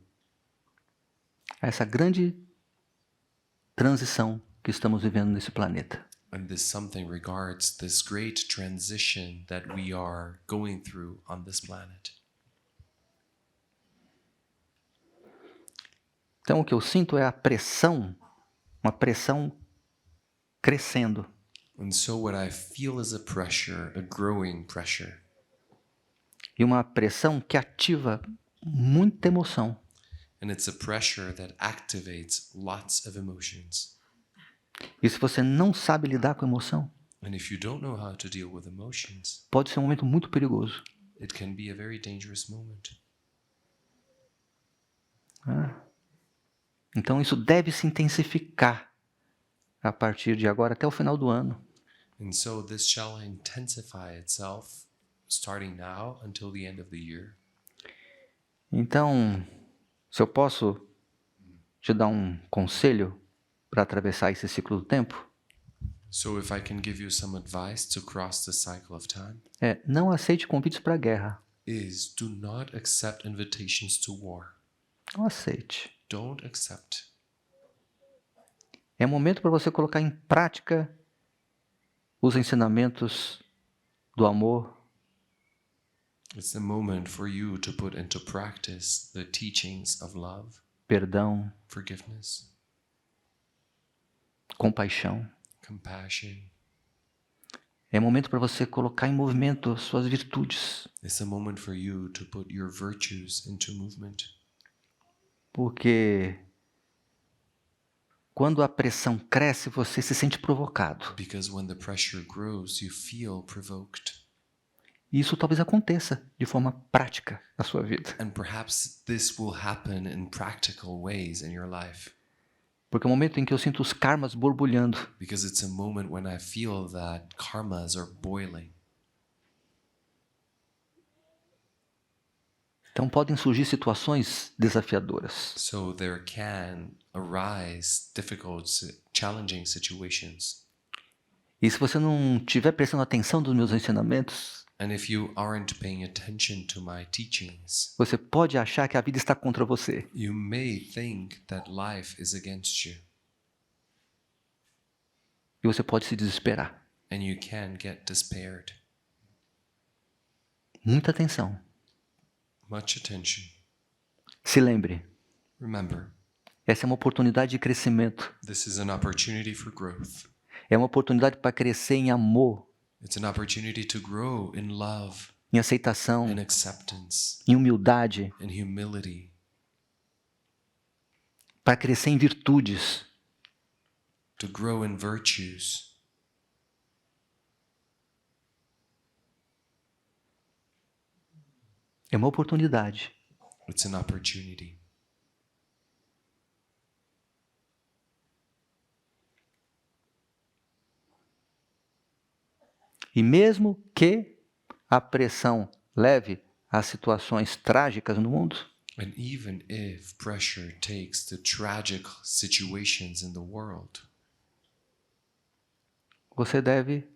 a essa grande transição que estamos vivendo nesse planeta. And this something regards this great transition that we are going through on this planet. Então o que eu sinto é a pressão, uma pressão crescendo. And so what I feel is a pressure, a growing pressure. E uma pressão que ativa muita emoção. And it's a pressure that activates lots of emotions. E se você não sabe lidar com emoção, And if you don't know how to deal with emotions, pode ser um momento muito perigoso. it can be a very dangerous moment. Então isso deve se intensificar a partir de agora até o final do ano. And so this shall intensify itself starting now until the end of the year. Então, se eu posso te dar um conselho para atravessar esse ciclo do tempo, So if I can give you some advice to cross the cycle of time, não aceite convites para a guerra. is do not accept invitations to war. Não aceite. Don't accept. É momento para você colocar em prática os ensinamentos do amor, It's the moment for you to put into practice the teachings of love, perdão, forgiveness, compaixão. compassion. É momento para você colocar em movimento suas virtudes, It's a moment for you to put your virtues into movement. porque quando a pressão cresce, você se sente provocado. Because when the pressure grows, you feel provoked. E isso talvez aconteça de forma prática na sua vida. And perhaps this will happen in practical ways in your life. Porque é o momento em que eu sinto os karmas borbulhando. Because it's a moment when I feel that karmas are boiling. Então podem surgir situações desafiadoras. So there can arise difficult, challenging situations. E se você não estiver prestando atenção nos meus ensinamentos, And if you aren't paying attention to my teachings, você pode achar que a vida está contra você. you may think that life is against you. E você pode se desesperar. And you can get despaired. Muita atenção. Much attention. Se lembre, Remember, essa é uma oportunidade de crescimento. this is an opportunity for growth. É uma oportunidade para crescer em amor, It's an opportunity to grow in love, em aceitação, in acceptance, em humildade, in humility, para crescer em virtudes. to grow in virtues. É uma oportunidade. It's an opportunity. E mesmo que a pressão leve a situações trágicas no mundo, And even if pressure takes to tragic situations in the world, você deve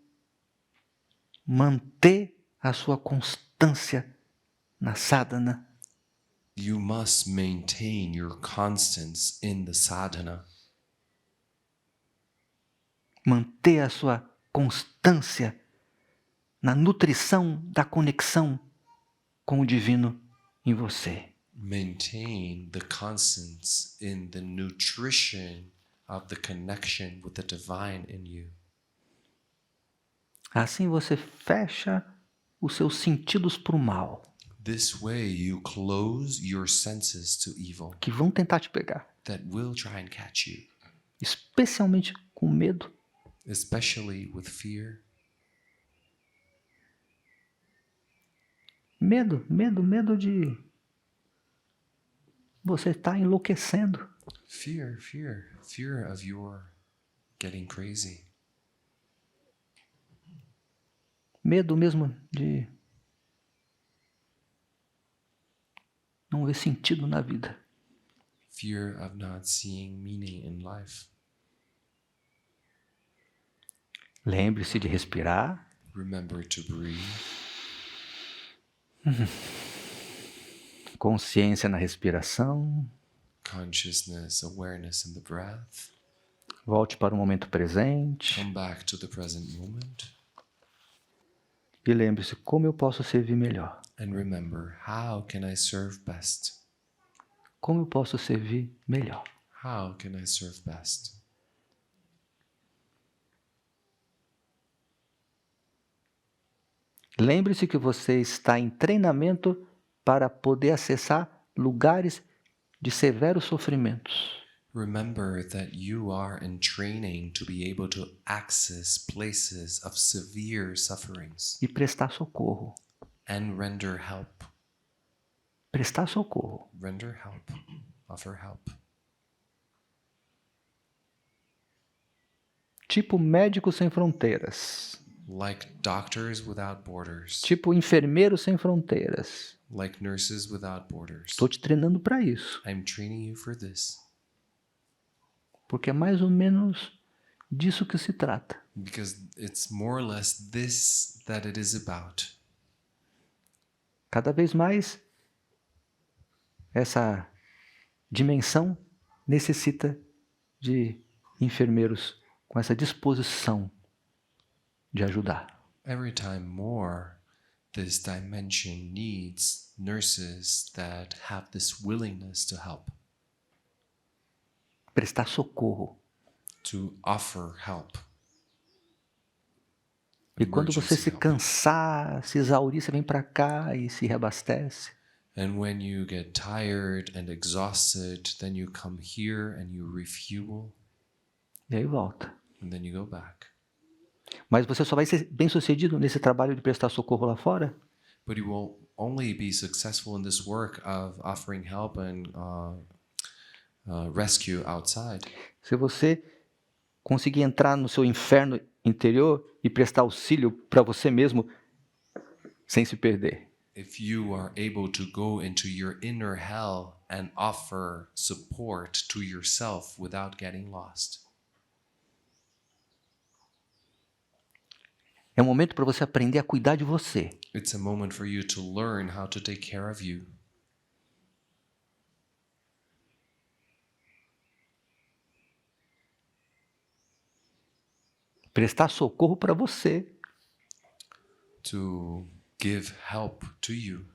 manter a sua constância na sadhana, you must maintain your constance in the sadhana. manter a sua constância na nutrição da conexão com o divino em você. Maintain the constance in the nutrition of the connection with the divine in you. Assim você fecha os seus sentidos para o mal, This way you close your senses to evil que vão tentar te pegar, that will try and catch you, especialmente com medo, especially with fear. medo de você estar enlouquecendo. Fear of your getting crazy. Medo mesmo de não ver sentido na vida. Fear of not seeing meaning in life. Lembre-se de respirar. Remember to breathe. Consciência na respiração. Consciousness, awareness in the breath. Volte para o momento presente. Come back to the present moment. E lembre-se, como eu posso servir melhor? And remember, how can I serve best? Como eu posso servir melhor? How can I serve best? Lembre-se que você está em treinamento para poder acessar lugares de severos sofrimentos. Remember that you are in training to be able to access places of severe sufferings E prestar socorro. and render help. Prestar socorro. Render help. Offer help. Tipo Médicos Sem Fronteiras. Like Doctors Without Borders. Tipo Enfermeiros Sem Fronteiras. Like Nurses Without Borders. Estou te treinando para isso. I'm training you for this. Porque é mais ou menos disso que se trata. Because it's more or less this that it is about. Cada vez mais, essa dimensão necessita de enfermeiros com essa disposição de ajudar. Every time more, this dimension needs nurses that have this willingness to help, Prestar socorro. to offer help. E quando você Emergency se help. cansar, se exaurir, você vem para cá e se reabastece. And when you get tired and exhausted, then you come here and you refuel, E aí volta. and then you go back. Mas você só vai ser bem-sucedido nesse trabalho de prestar socorro lá fora But you will only be successful in this work of offering help and rescue outside se você conseguir entrar no seu inferno interior e prestar auxílio para você mesmo sem se perder. if you are able to go into your inner hell and offer support to yourself without getting lost. É um momento para você aprender a cuidar de você. It's a moment for you to learn how to take care of you. Prestar socorro para você. To give help to you.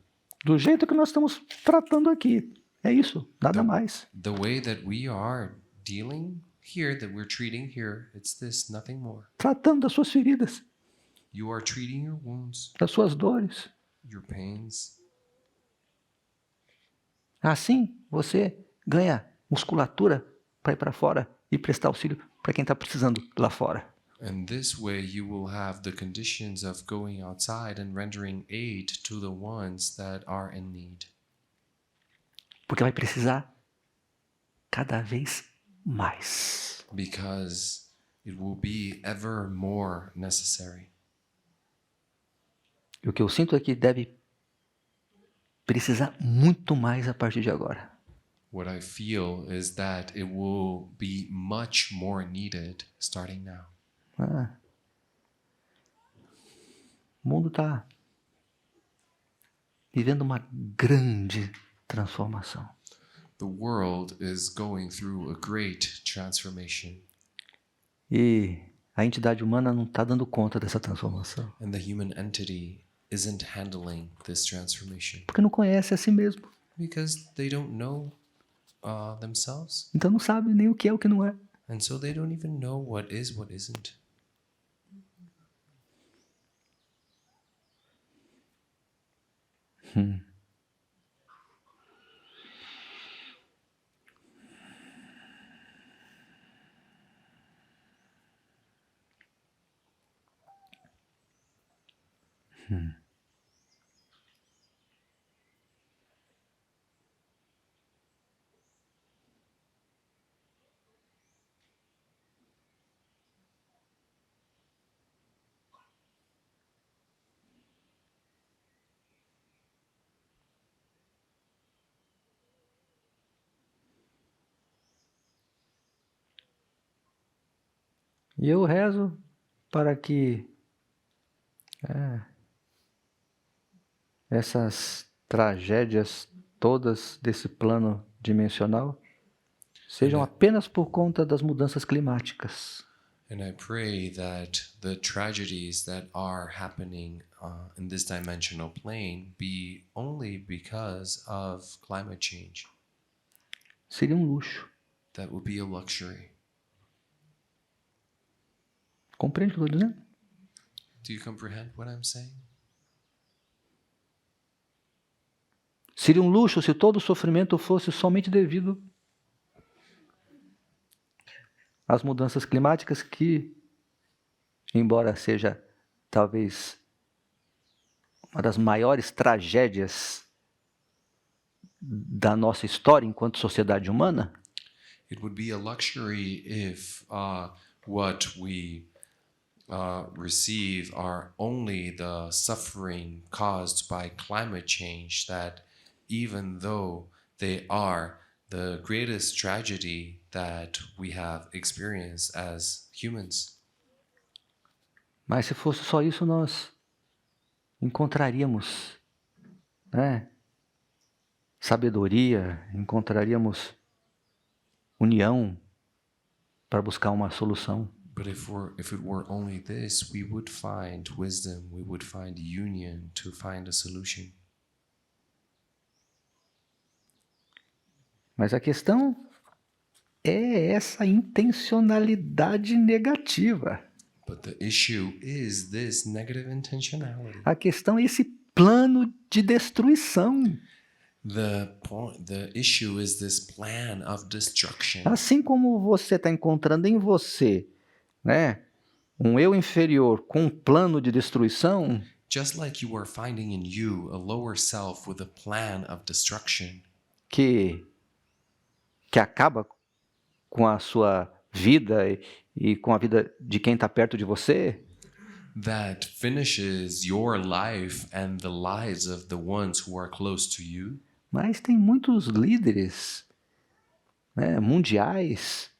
Do jeito que nós estamos tratando aqui. É isso, nada mais. The way that we are dealing here, that we're treating here, it's this, nothing more. Tratando das suas feridas, You are treating your wounds, das suas dores. your pains. Assim, você ganha musculatura para ir para fora e prestar auxílio para quem está precisando lá fora. And this way you will have the conditions of going outside and rendering aid to the ones that are in need. Porque vai precisar cada vez mais. Because it will be ever more necessary. E o que eu sinto é que deve precisar muito mais a partir de agora. What I feel is that it will be much more needed starting now. O mundo está vivendo uma grande transformação. The world is going through a great transformation. E a entidade humana não está dando conta dessa transformação. And the human entity isn't handling this transformation. Porque não conhece a si mesmo. Because they don't know themselves. Então não sabe nem o que é o que não é. And so they don't even know what isn't. E eu rezo para que essas tragédias todas desse plano dimensional sejam apenas por conta das mudanças climáticas. And I pray that the tragedies that are happening in this dimensional plane be only because of climate change. Seria um luxo. That would be a luxury. Compreende o que eu estou dizendo? Do you comprehend what I'm saying? Seria um luxo se todo o sofrimento fosse somente devido às mudanças climáticas que, embora seja talvez uma das maiores tragédias da nossa história enquanto sociedade humana, It would be a luxury if what we receive are only the suffering caused by climate change, that even though they are the greatest tragedy that we have experienced as humans. mas se fosse só isso, nós encontraríamos sabedoria, encontraríamos união, para buscar uma solução. But if it were only this, we would find wisdom, we would find union to find a solution. Mas a questão é essa intencionalidade negativa. But the issue is this negative intentionality. A questão é esse plano de destruição. The issue is this plan of destruction. Assim como você está encontrando em você, né, um eu inferior com um plano de destruição, Just like you are finding in you a lower self with a plan of destruction que acaba com a sua vida e com a vida de quem está perto de você, that finishes your life and the lives of the ones who are close to you, mas tem muitos líderes, né, mundiais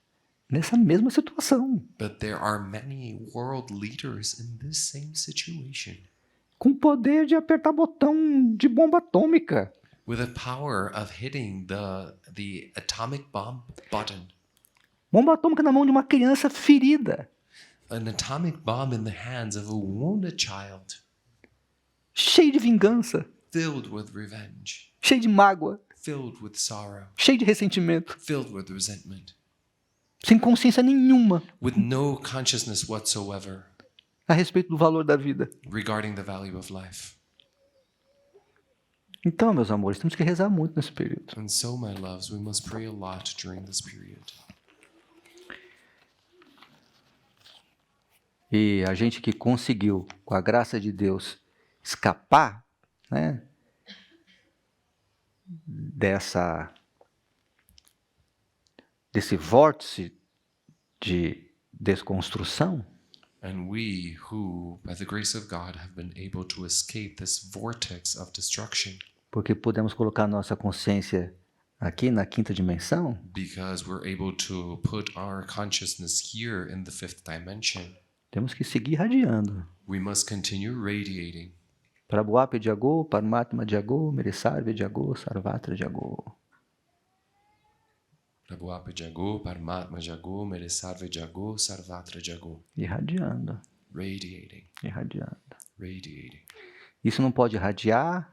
nessa mesma situação, but there are many world leaders in this same situation com o poder de apertar botão de bomba atômica. with the power of hitting the atomic bomb button. Bomba atômica na mão de uma criança ferida, An atomic bomb in the hands of a wounded child, cheio de vingança, filled with revenge, cheio de mágoa, filled with sorrow, cheio de ressentimento, filled with resentment, sem consciência nenhuma with no consciousness whatsoever a respeito do valor da vida. regarding the value of life. Então, meus amores, temos que rezar muito nesse período. And so, my loves, we must pray a lot during this period. E a gente que conseguiu, com a graça de Deus, escapar, né, desse vórtice de desconstrução, And we who, by the grace of God, have been able to escape this vortex of destruction, porque podemos colocar nossa consciência aqui na quinta dimensão, because we're able to put our consciousness here in the fifth dimension, temos que seguir radiando. we must continue radiating. Prabhupada Jago, Paramatma Jago, Meresarve Jago, Sarvatra Jago. Prabhupada Jago, Paramatma Jago, Meresarve Jago, Sarvatra Jago. Irradiando, Radiating, irradiando. radiating. Isso não pode irradiar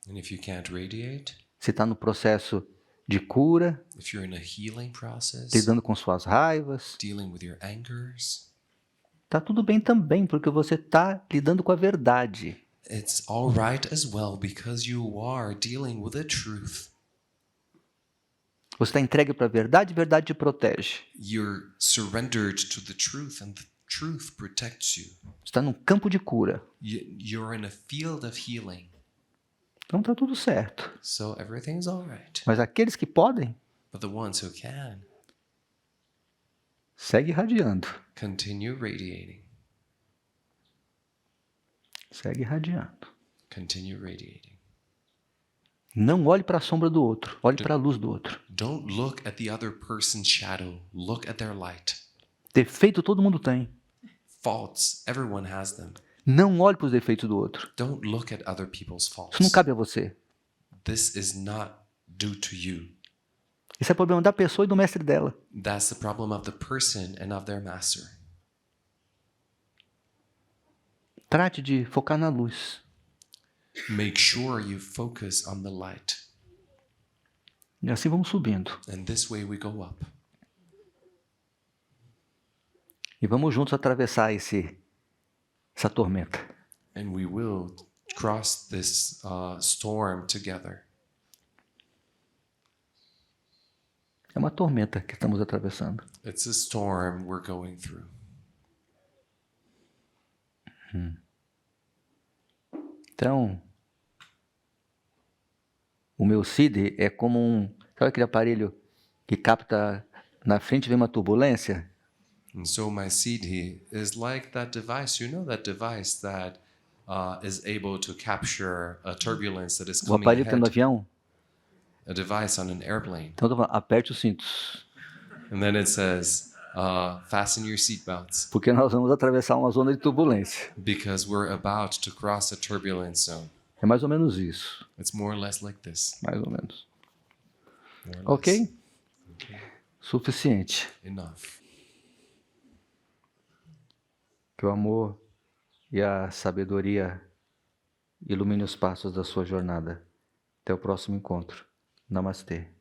And if you can't radiate, se está no processo de cura, if you're in a healing process, lidando com suas raivas. dealing with your angers, Tá tudo bem também, porque você está lidando com a verdade. it's all right as well because you are dealing with the truth. Você está entregue para a verdade, verdade te protege. You're surrendered to the truth and the truth protects you. Você está num campo de cura. You're in a field of healing. Então tá tudo certo. So everything's all right. Mas aqueles que podem, But the ones who can, segue irradiando. continue radiating. Segue irradiando. Continue radiating. Não olhe para a sombra do outro, olhe para a luz do outro. Don't look at the other person's shadow. Look at their light. Defeito todo mundo tem. Faults, everyone has them. Não olhe para os defeitos do outro. Don't look at other people's Isso não faults. cabe a você. This is not due to you. Esse é o problema da pessoa e do mestre dela. That's the problem of the person and of their master. Trate de focar na luz. Make sure you focus on the light. E assim vamos subindo. And this way we go up. E vamos juntos atravessar essa tormenta. And we will cross this storm together. É uma tormenta que estamos atravessando. It's a storm we're going through. Então, o meu CID é como sabe aquele aparelho que capta na frente vem uma turbulência? And so my CD is like that device. You know that device that is able to capture a turbulence that is O coming aparelho que tem no ahead. avião? A device on an airplane. Então, eu tô falando, aperte os cintos, And then it says, fasten your seatbelts porque nós vamos atravessar uma zona de turbulência. because we're about to cross a turbulence zone. É mais ou menos isso, It's more or less like this. mais ou menos. More or less. Ok? Suficiente. Enough. Que o amor e a sabedoria ilumine os passos da sua jornada. Até o próximo encontro. Namastê.